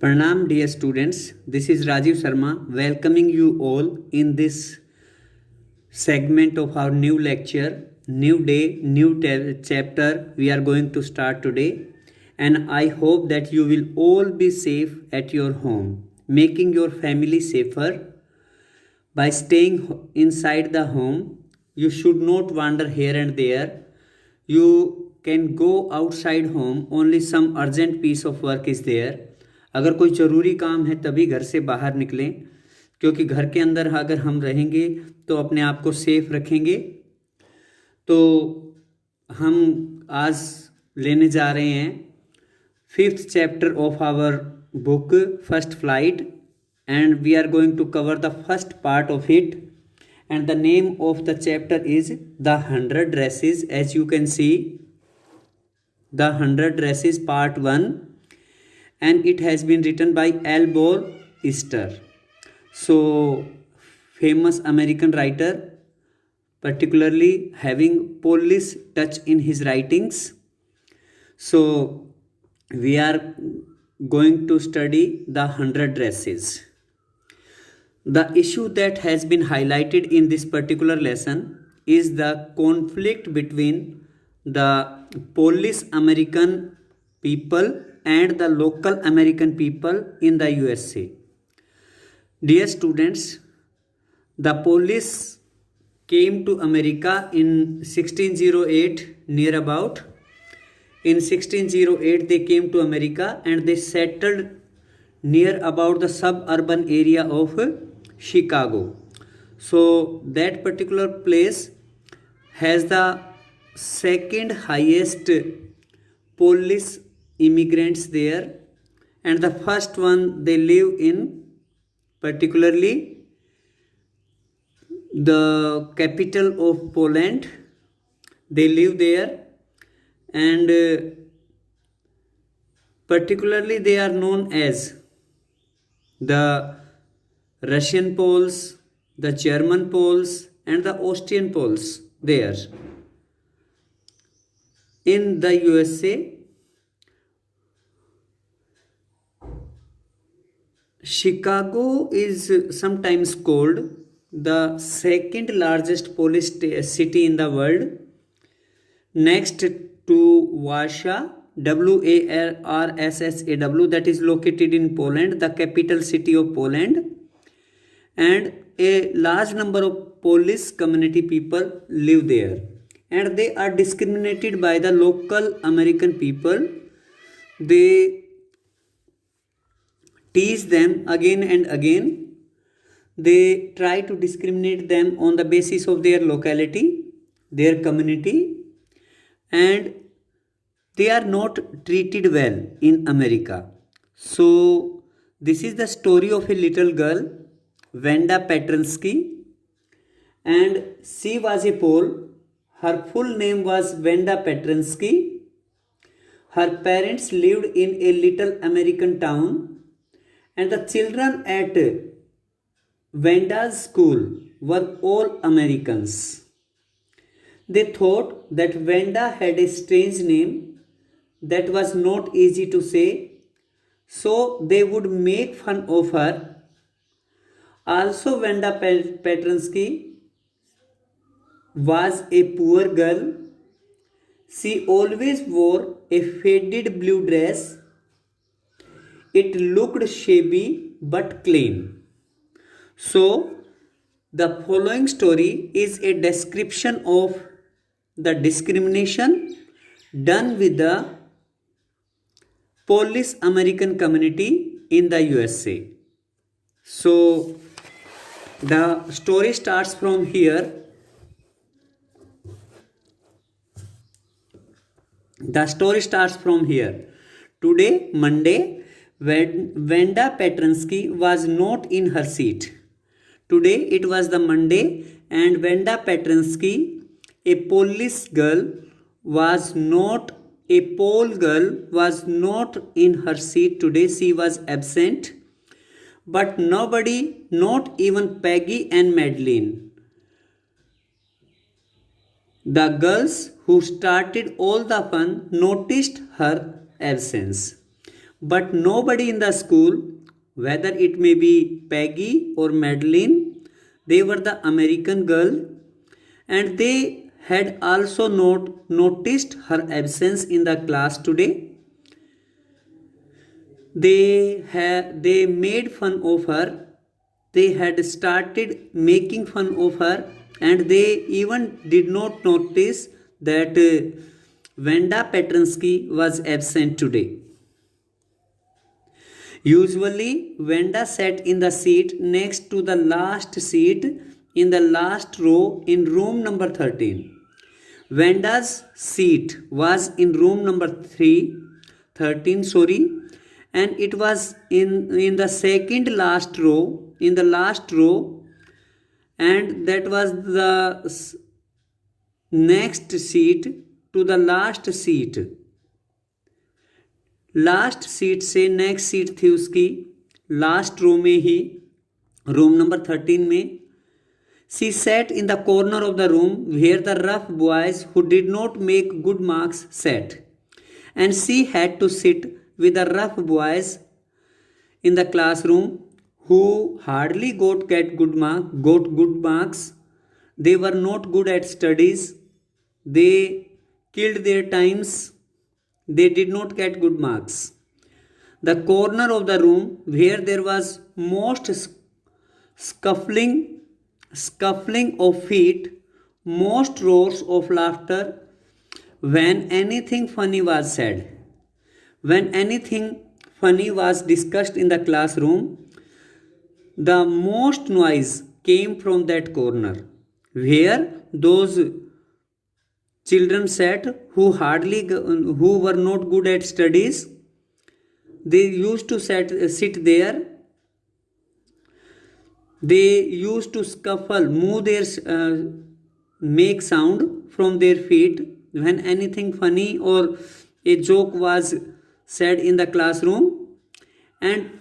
Pranam dear students, this is Rajiv Sharma welcoming you all in this segment of our new lecture, new day, chapter we are going to start today, and I hope that you will all be safe at your home, making your family safer by staying inside the home. You should not wander here and there. You can go outside home, only some urgent piece of work is there. अगर कोई ज़रूरी काम है तभी घर से बाहर निकलें, क्योंकि घर के अंदर अगर हम रहेंगे तो अपने आप को सेफ रखेंगे। तो हम आज लेने जा रहे हैं 5th chapter of our book First Flight, and we are going to cover the first part of it, and the name of the chapter is The 100 Dresses. As you can see, The 100 Dresses part 1, and it has been written by Albor Easter. So famous American writer, particularly having Polish touch in his writings. So we are going to study The 100 Dresses. The issue that has been highlighted in this particular lesson is the conflict between the Polish American people and the local American people in the USA. Dear students, the Polish came to America in 1608 near about. In 1608 they came to America and they settled near about the suburban area of Chicago. So that particular place has the second highest Polish immigrants there, and the first one they live in particularly the capital of Poland. They live there, and particularly they are known as the Russian Poles, the German Poles, and the Austrian Poles there. In the USA, Chicago is sometimes called the second largest Polish city in the world, next to Warsaw, Warsaw, that is located in Poland, the capital city of Poland, and a large number of Polish community people live there, and they are discriminated by the local American people. They tease them again and again. They try to discriminate them on the basis of their locality, their community, and they are not treated well in America. So this is the story of a little girl, Wanda Petrensky, and she was a Pole. Her full name was Wanda Petrensky. Her parents lived in a little American town, and the children at Wanda's school were all Americans. They thought that Wanda had a strange name that was not easy to say, so they would make fun of her. Also, Wanda Petrensky was a poor girl. She always wore a faded blue dress. It looked shabby but clean. So, the following story is a description of the discrimination done with the Polish American community in the USA. So, the story starts from here. The story starts from here. Today, Monday, Wanda Petrensky was not in her seat. Today it was the Monday, and Wanda Petrensky, a Polish girl, was not in her seat today. She was absent. But nobody, not even Peggy and Madeline, the girls who started all the fun, noticed her absence. but nobody in the school, whether it may be Peggy or Madeline, they were the American girl, and they had also noticed her absence in the class today. They made fun of her. They had started making fun of her, and they even did not notice that Vanda Petrinsky was absent today. Usually, Vanda sat in the seat next to the last seat in the last row in room number 13. Vanda's seat was in room number 13, and it was in the second last row, in the last row, and that was the next seat to the last seat. Last seat से next seat थी उसकी last row में ही, room number 13 में. She sat in the corner of the room where the rough boys who did not make good marks sat, and she had to sit with the rough boys in the classroom who hardly got good marks. They were not good at studies. They killed their times. They did not get good marks. The corner of the room where there was most scuffling of feet, most roars of laughter when anything funny was said. When anything funny was discussed in the classroom, the most noise came from that corner where those children sat who were not good at studies. They used to sit there. They used to scuffle, move make sound from their feet when anything funny or a joke was said in the classroom. And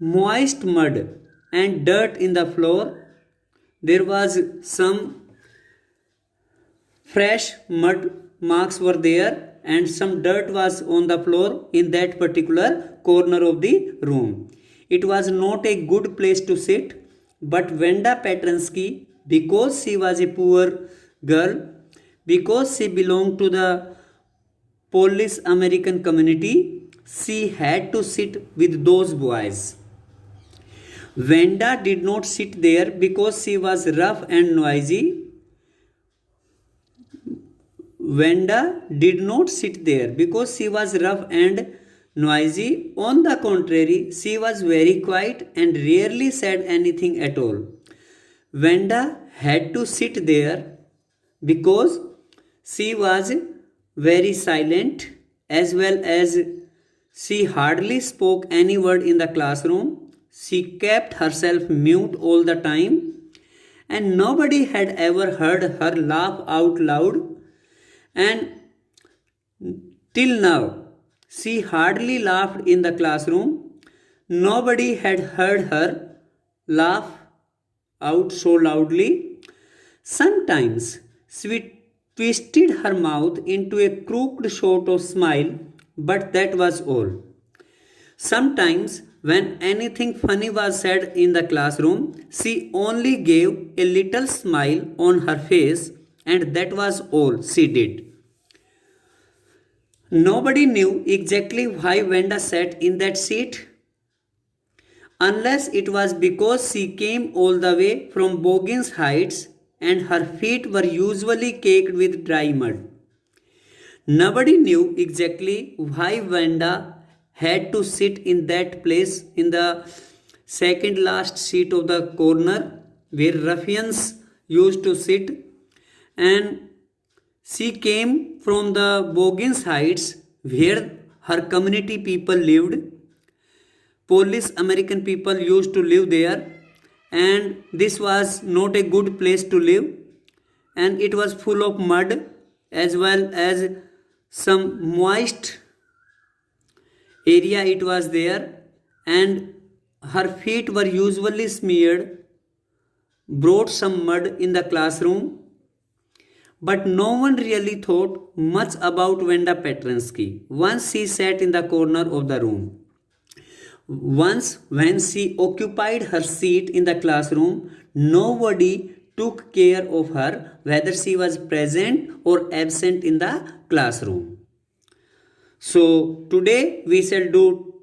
moist mud and dirt in the floor. There was some fresh mud marks were there, and some dirt was on the floor in that particular corner of the room. It was not a good place to sit, but Vanda Petrinsky, because she was a poor girl, because she belonged to the Polish American community, she had to sit with those boys. Vanda did not sit there because she was rough and noisy. Vanda did not sit there because she was rough and noisy. On the contrary, she was very quiet and rarely said anything at all. Vanda had to sit there because she was very silent, as well as she hardly spoke any word in the classroom. She kept herself mute all the time, and nobody had ever heard her laugh out loud. And till now, she hardly laughed in the classroom. Nobody had heard her laugh out so loudly. Sometimes she twisted her mouth into a crooked sort of smile, but that was all. Sometimes, when anything funny was said in the classroom, she only gave a little smile on her face, and that was all she did. Nobody knew exactly why Vanda sat in that seat, unless it was because she came all the way from Boggins Heights and her feet were usually caked with dry mud. Nobody knew exactly why Vanda had to sit in that place, in the second last seat of the corner where ruffians used to sit. And she came from the Boggins Heights where her community people lived. Polish American people used to live there, and this was not a good place to live, and it was full of mud as well as some moist area it was there, and her feet were usually smeared, brought some mud in the classroom. But no one really thought much about Wanda Petrinsky. Once she sat in the corner of the room. Once, when she occupied her seat in the classroom, nobody took care of her, whether she was present or absent in the classroom. So, today we shall do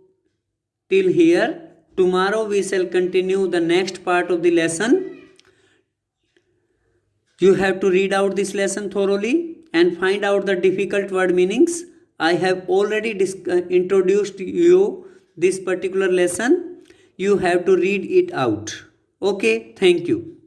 till here. Tomorrow we shall continue the next part of the lesson. You have to read out this lesson thoroughly and find out the difficult word meanings. I have already introduced you this particular lesson. You have to read it out. Okay, thank you.